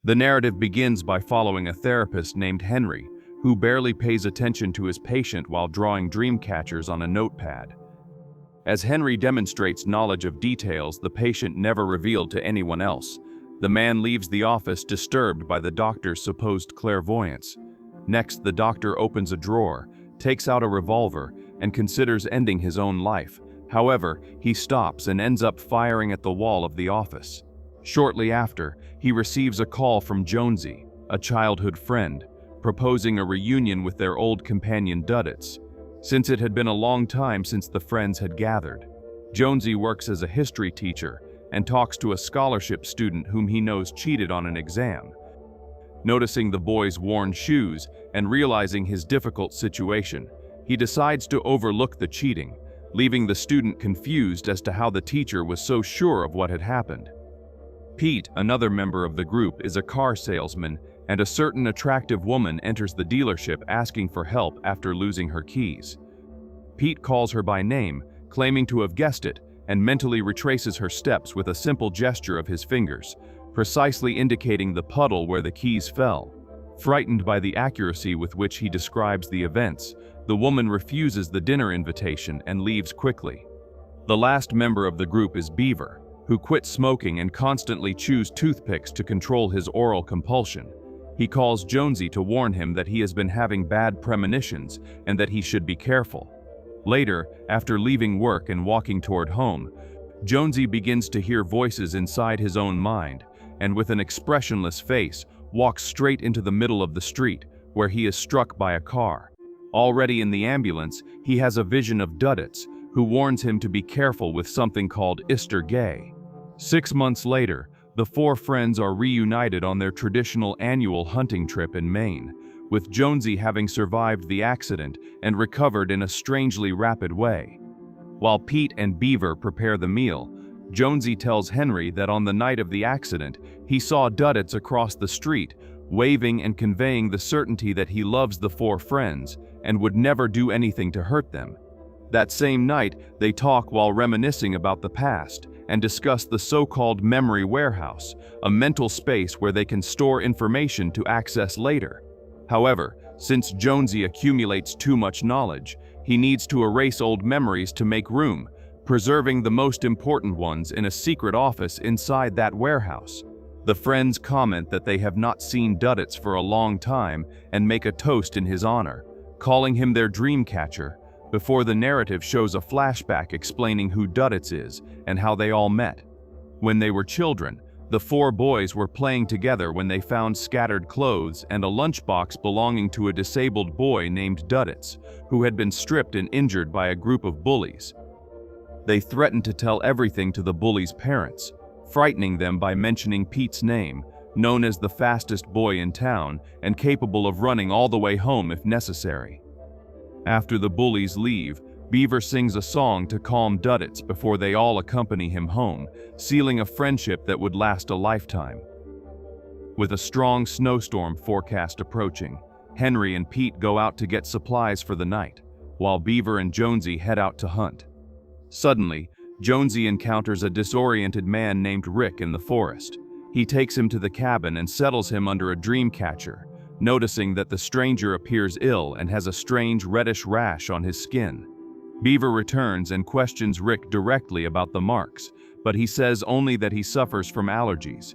The narrative begins by following a therapist named Henry, who barely pays attention to his patient while drawing dream catchers on a notepad. As Henry demonstrates knowledge of details the patient never revealed to anyone else, the man leaves the office disturbed by the doctor's supposed clairvoyance. Next, the doctor opens a drawer, takes out a revolver, and considers ending his own life. However, he stops and ends up firing at the wall of the office. Shortly after, he receives a call from Jonesy, a childhood friend, proposing a reunion with their old companion Duddits, since it had been a long time since the friends had gathered. Jonesy works as a history teacher and talks to a scholarship student whom he knows cheated on an exam. Noticing the boy's worn shoes and realizing his difficult situation, he decides to overlook the cheating, leaving the student confused as to how the teacher was so sure of what had happened. Pete, another member of the group, is a car salesman, and a certain attractive woman enters the dealership asking for help after losing her keys. Pete calls her by name, claiming to have guessed it, and mentally retraces her steps with a simple gesture of his fingers, precisely indicating the puddle where the keys fell. Frightened by the accuracy with which he describes the events, the woman refuses the dinner invitation and leaves quickly. The last member of the group is Beaver, who quit smoking and constantly chews toothpicks to control his oral compulsion. He calls Jonesy to warn him that he has been having bad premonitions and that he should be careful. Later, after leaving work and walking toward home, Jonesy begins to hear voices inside his own mind, and with an expressionless face, walks straight into the middle of the street, where he is struck by a car. Already in the ambulance, he has a vision of Duddits, who warns him to be careful with something called Easter Gay. 6 months later, the four friends are reunited on their traditional annual hunting trip in Maine, with Jonesy having survived the accident and recovered in a strangely rapid way. While Pete and Beaver prepare the meal, Jonesy tells Henry that on the night of the accident, he saw Duddits across the street, waving and conveying the certainty that he loves the four friends and would never do anything to hurt them. That same night, they talk while reminiscing about the past and discuss the so-called memory warehouse, a mental space where they can store information to access later. However, since Jonesy accumulates too much knowledge, he needs to erase old memories to make room, preserving the most important ones in a secret office inside that warehouse. The friends comment that they have not seen Duddits for a long time and make a toast in his honor, calling him their dream catcher, before the narrative shows a flashback explaining who Duddits is and how they all met. When they were children, the four boys were playing together when they found scattered clothes and a lunchbox belonging to a disabled boy named Duddits, who had been stripped and injured by a group of bullies. They threatened to tell everything to the bullies' parents, frightening them by mentioning Pete's name, known as the fastest boy in town and capable of running all the way home if necessary. After the bullies leave, Beaver sings a song to calm Duddits before they all accompany him home, sealing a friendship that would last a lifetime. With a strong snowstorm forecast approaching, Henry and Pete go out to get supplies for the night, while Beaver and Jonesy head out to hunt. Suddenly, Jonesy encounters a disoriented man named Rick in the forest. He takes him to the cabin and settles him under a dream catcher, noticing that the stranger appears ill and has a strange reddish rash on his skin. Beaver returns and questions Rick directly about the marks, but he says only that he suffers from allergies.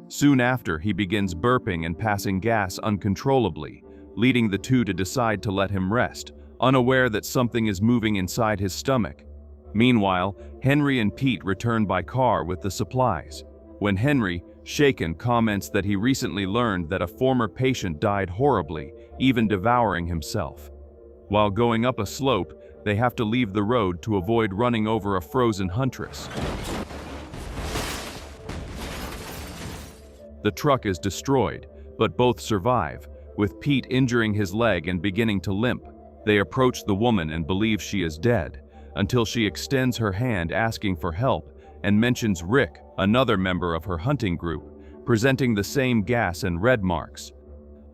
Soon after, he begins burping and passing gas uncontrollably, leading the two to decide to let him rest, unaware that something is moving inside his stomach. Meanwhile, Henry and Pete return by car with the supplies. When Henry, shaken, comments that he recently learned that a former patient died horribly, even devouring himself. While going up a slope, they have to leave the road to avoid running over a frozen huntress. The truck is destroyed, but both survive, with Pete injuring his leg and beginning to limp. They approach the woman and believe she is dead, until she extends her hand asking for help and mentions Rick, another member of her hunting group, presenting the same gas and red marks.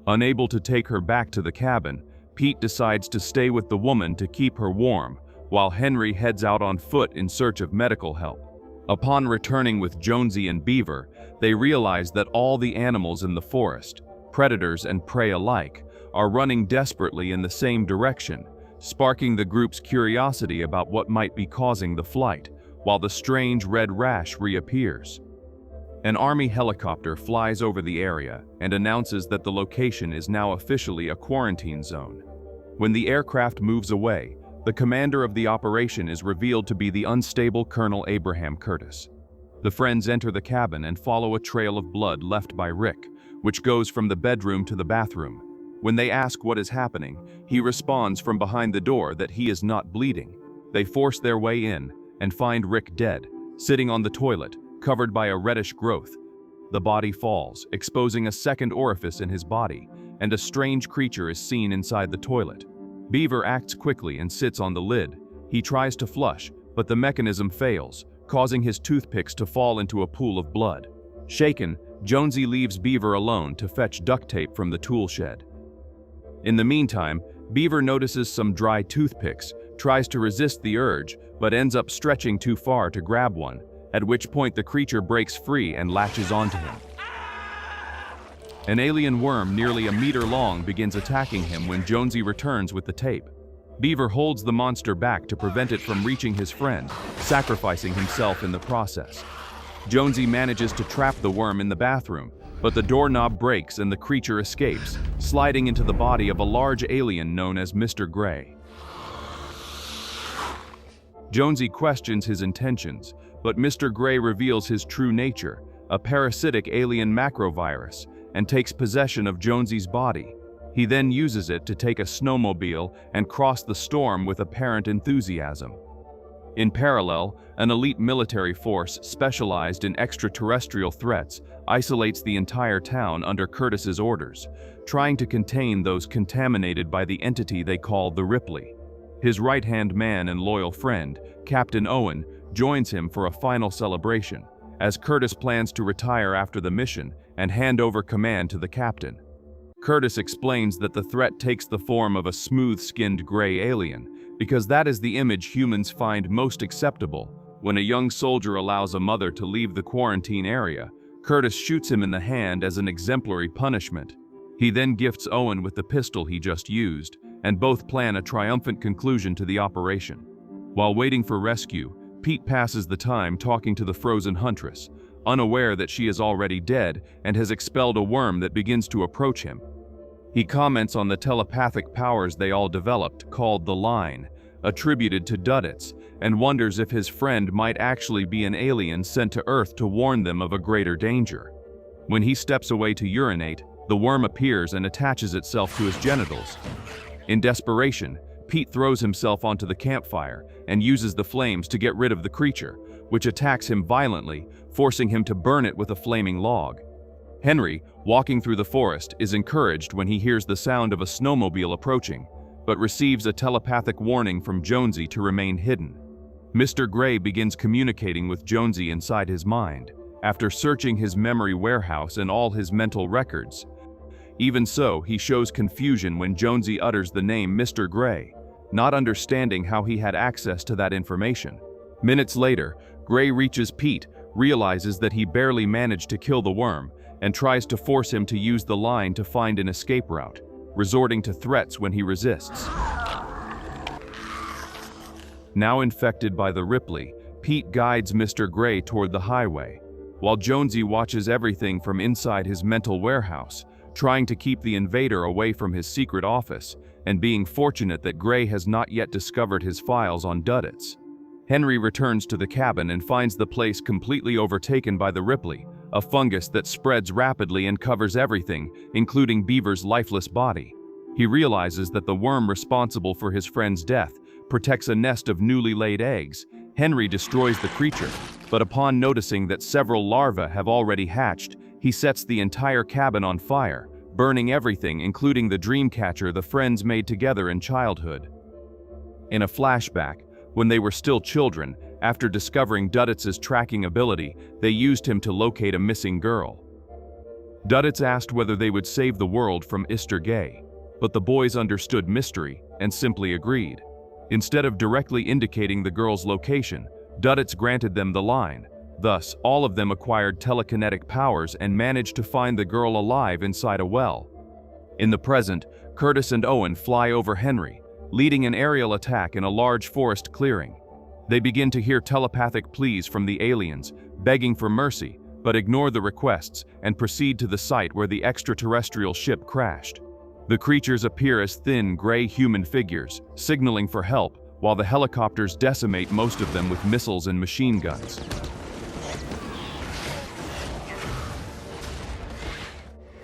Unable to take her back to the cabin, Pete decides to stay with the woman to keep her warm, while Henry heads out on foot in search of medical help. Upon returning with Jonesy and Beaver, they realize that all the animals in the forest, predators and prey alike, are running desperately in the same direction, sparking the group's curiosity about what might be causing the flight, while the strange red rash reappears. An army helicopter flies over the area and announces that the location is now officially a quarantine zone. When the aircraft moves away, the commander of the operation is revealed to be the unstable Colonel Abraham Curtis. The friends enter the cabin and follow a trail of blood left by Rick, which goes from the bedroom to the bathroom. When they ask what is happening, he responds from behind the door that he is not bleeding. They force their way in and find Rick dead, sitting on the toilet, covered by a reddish growth. The body falls, exposing a second orifice in his body, and a strange creature is seen inside the toilet. Beaver acts quickly and sits on the lid. He tries to flush, but the mechanism fails, causing his toothpicks to fall into a pool of blood. Shaken, Jonesy leaves Beaver alone to fetch duct tape from the tool shed. In the meantime, Beaver notices some dry toothpicks, tries to resist the urge, but ends up stretching too far to grab one, at which point the creature breaks free and latches onto him. An alien worm nearly a meter long begins attacking him when Jonesy returns with the tape. Beaver holds the monster back to prevent it from reaching his friend, sacrificing himself in the process. Jonesy manages to trap the worm in the bathroom, but the doorknob breaks and the creature escapes, sliding into the body of a large alien known as Mr. Gray. Jonesy questions his intentions, but Mr. Gray reveals his true nature, a parasitic alien macrovirus, and takes possession of Jonesy's body. He then uses it to take a snowmobile and cross the storm with apparent enthusiasm. In parallel, an elite military force specialized in extraterrestrial threats isolates the entire town under Curtis's orders, trying to contain those contaminated by the entity they call the Ripley. His right-hand man and loyal friend, Captain Owen, joins him for a final celebration, as Curtis plans to retire after the mission and hand over command to the captain. Curtis explains that the threat takes the form of a smooth-skinned gray alien, because that is the image humans find most acceptable. When a young soldier allows a mother to leave the quarantine area, Curtis shoots him in the hand as an exemplary punishment. He then gifts Owen with the pistol he just used, and both plan a triumphant conclusion to the operation. While waiting for rescue, Pete passes the time talking to the frozen huntress, unaware that she is already dead and has expelled a worm that begins to approach him. He comments on the telepathic powers they all developed, called the Line, attributed to Duddits, and wonders if his friend might actually be an alien sent to Earth to warn them of a greater danger. When he steps away to urinate, the worm appears and attaches itself to his genitals. In desperation, Pete throws himself onto the campfire and uses the flames to get rid of the creature, which attacks him violently, forcing him to burn it with a flaming log. Henry, walking through the forest, is encouraged when he hears the sound of a snowmobile approaching, but receives a telepathic warning from Jonesy to remain hidden. Mr. Gray begins communicating with Jonesy inside his mind, after searching his memory warehouse and all his mental records. Even so, he shows confusion when Jonesy utters the name Mr. Gray, not understanding how he had access to that information. Minutes later, Gray reaches Pete, realizes that he barely managed to kill the worm, and tries to force him to use the line to find an escape route, resorting to threats when he resists. Now infected by the Ripley, Pete guides Mr. Gray toward the highway, while Jonesy watches everything from inside his mental warehouse, trying to keep the invader away from his secret office, and being fortunate that Gray has not yet discovered his files on Duddits. Henry returns to the cabin and finds the place completely overtaken by the Ripley, a fungus that spreads rapidly and covers everything, including Beaver's lifeless body. He realizes that the worm responsible for his friend's death protects a nest of newly laid eggs. Henry destroys the creature, but upon noticing that several larvae have already hatched, he sets the entire cabin on fire, burning everything, including the dream catcher the friends made together in childhood. In a flashback, when they were still children, after discovering Duddits' tracking ability, they used him to locate a missing girl. Duddits asked whether they would save the world from Mr. Gay, but the boys understood mystery and simply agreed. Instead of directly indicating the girl's location, Duddits granted them the line, Thus, all of them acquired telekinetic powers and managed to find the girl alive inside a well. In the present, Curtis and Owen fly over Henry, leading an aerial attack in a large forest clearing. They begin to hear telepathic pleas from the aliens, begging for mercy, but ignore the requests and proceed to the site where the extraterrestrial ship crashed. The creatures appear as thin, gray human figures, signaling for help, while the helicopters decimate most of them with missiles and machine guns.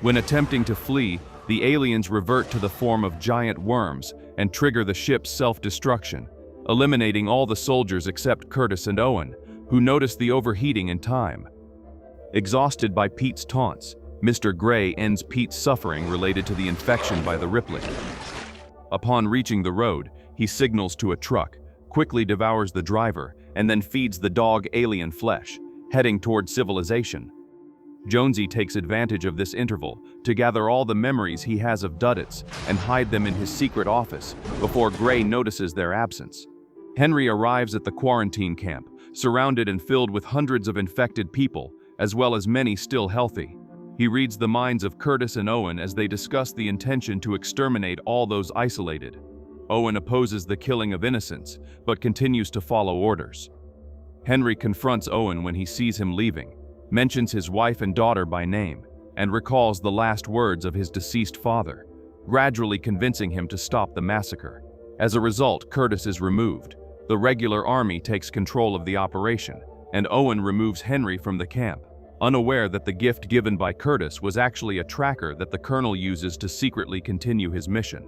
When attempting to flee, the aliens revert to the form of giant worms and trigger the ship's self-destruction, eliminating all the soldiers except Curtis and Owen, who notice the overheating in time. Exhausted by Pete's taunts, Mr. Gray ends Pete's suffering related to the infection by the Ripley. Upon reaching the road, he signals to a truck, quickly devours the driver, and then feeds the dog alien flesh, heading toward civilization. Jonesy takes advantage of this interval to gather all the memories he has of Duddits and hide them in his secret office before Gray notices their absence. Henry arrives at the quarantine camp, surrounded and filled with hundreds of infected people, as well as many still healthy. He reads the minds of Curtis and Owen as they discuss the intention to exterminate all those isolated. Owen opposes the killing of innocents, but continues to follow orders. Henry confronts Owen when he sees him leaving, mentions his wife and daughter by name, and recalls the last words of his deceased father, gradually convincing him to stop the massacre. As a result, Curtis is removed. The regular army takes control of the operation, and Owen removes Henry from the camp, unaware that the gift given by Curtis was actually a tracker that the colonel uses to secretly continue his mission.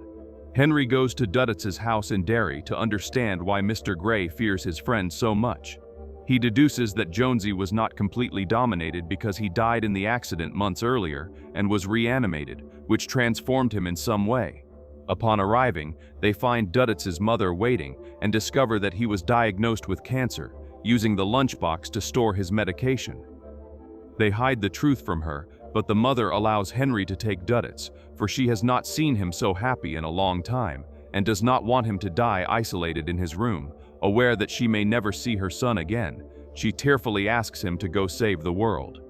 Henry goes to Duddits' house in Derry to understand why Mr. Gray fears his friend so much. He deduces that Jonesy was not completely dominated because he died in the accident months earlier and was reanimated, which transformed him in some way. Upon arriving, they find Duddits' mother waiting and discover that he was diagnosed with cancer, using the lunchbox to store his medication. They hide the truth from her, but the mother allows Henry to take Duddits, for she has not seen him so happy in a long time, and does not want him to die isolated in his room. Aware that she may never see her son again, she tearfully asks him to go save the world.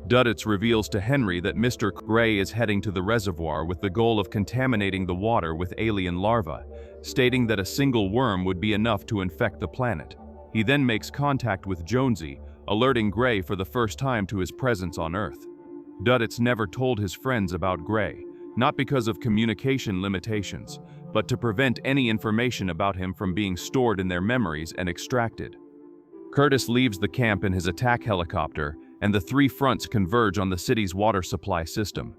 Duddits reveals to Henry that Mr. Gray is heading to the reservoir with the goal of contaminating the water with alien larvae, stating that a single worm would be enough to infect the planet. He then makes contact with Jonesy, alerting Gray for the first time to his presence on Earth. Duddits never told his friends about Gray, not because of communication limitations, but to prevent any information about him from being stored in their memories and extracted. Curtis leaves the camp in his attack helicopter, and the three fronts converge on the city's water supply system.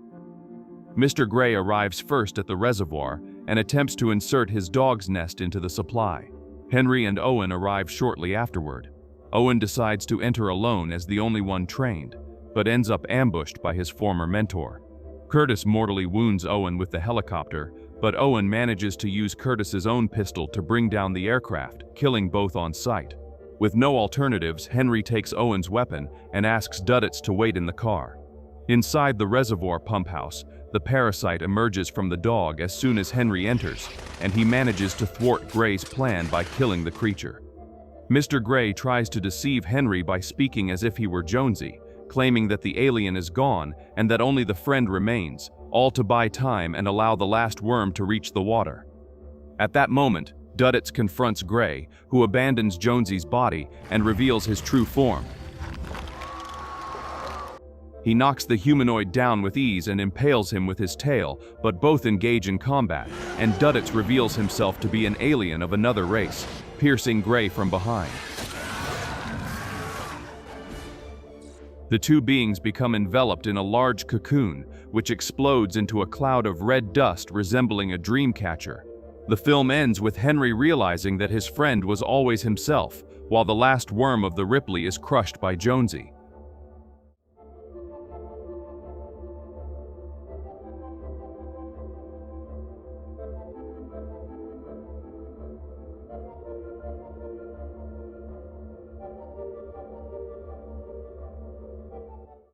Mr. Gray arrives first at the reservoir and attempts to insert his dog's nest into the supply. Henry and Owen arrive shortly afterward. Owen decides to enter alone as the only one trained, but ends up ambushed by his former mentor. Curtis mortally wounds Owen with the helicopter, but Owen manages to use Curtis's own pistol to bring down the aircraft, killing both on sight. With no alternatives, Henry takes Owen's weapon and asks Duddits to wait in the car. Inside the reservoir pump house, the parasite emerges from the dog as soon as Henry enters, and he manages to thwart Gray's plan by killing the creature. Mr. Gray tries to deceive Henry by speaking as if he were Jonesy, claiming that the alien is gone and that only the friend remains, all to buy time and allow the last worm to reach the water. At that moment, Duddits confronts Gray, who abandons Jonesy's body and reveals his true form. He knocks the humanoid down with ease and impales him with his tail, but both engage in combat, and Duddits reveals himself to be an alien of another race, piercing Gray from behind. The two beings become enveloped in a large cocoon, which explodes into a cloud of red dust resembling a dream catcher. The film ends with Henry realizing that his friend was always himself, while the last worm of the Ripley is crushed by Jonesy.